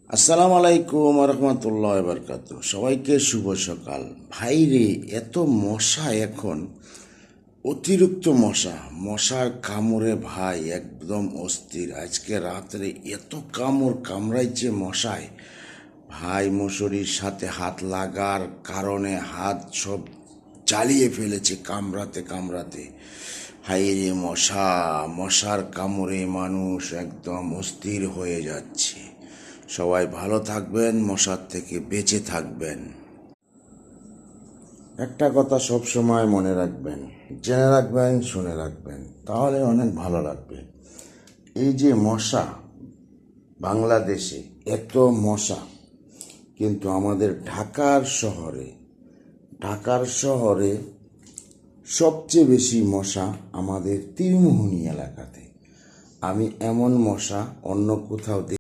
আসসালামু আলাইকুম রহমতুল্লাহ বরকাত। সবাইকে শুভ সকাল। ভাই রে, এত মশা এখন, অতিরিক্ত মশা, মশার কামড়ে ভাই একদম অস্থির। আজকে রাত্রে এত কামড় কামড়াইছে মশায়, ভাই মশুরির সাথে হাত লাগার কারণে হাত সব জ্বালিয়ে ফেলেছে কামড়াতে কামড়াতে। হাই রে মশা, মশার কামড়ে মানুষ একদম অস্থির হয়ে যাচ্ছে। সবাই ভালো থাকবেন, মশার থেকে বেঁচে থাকবেন। একটা কথা সব সময় মনে রাখবেন, জেনে রাখবেন, শুনে রাখবেন, তাহলে অনেক ভালো লাগবে। এই যে মশা, বাংলাদেশে এত মশা, কিন্তু আমাদের ঢাকার শহরে সবচেয়ে বেশি মশা আমাদের তীরমোহনী এলাকাতে। আমি এমন মশা অন্য কোথাও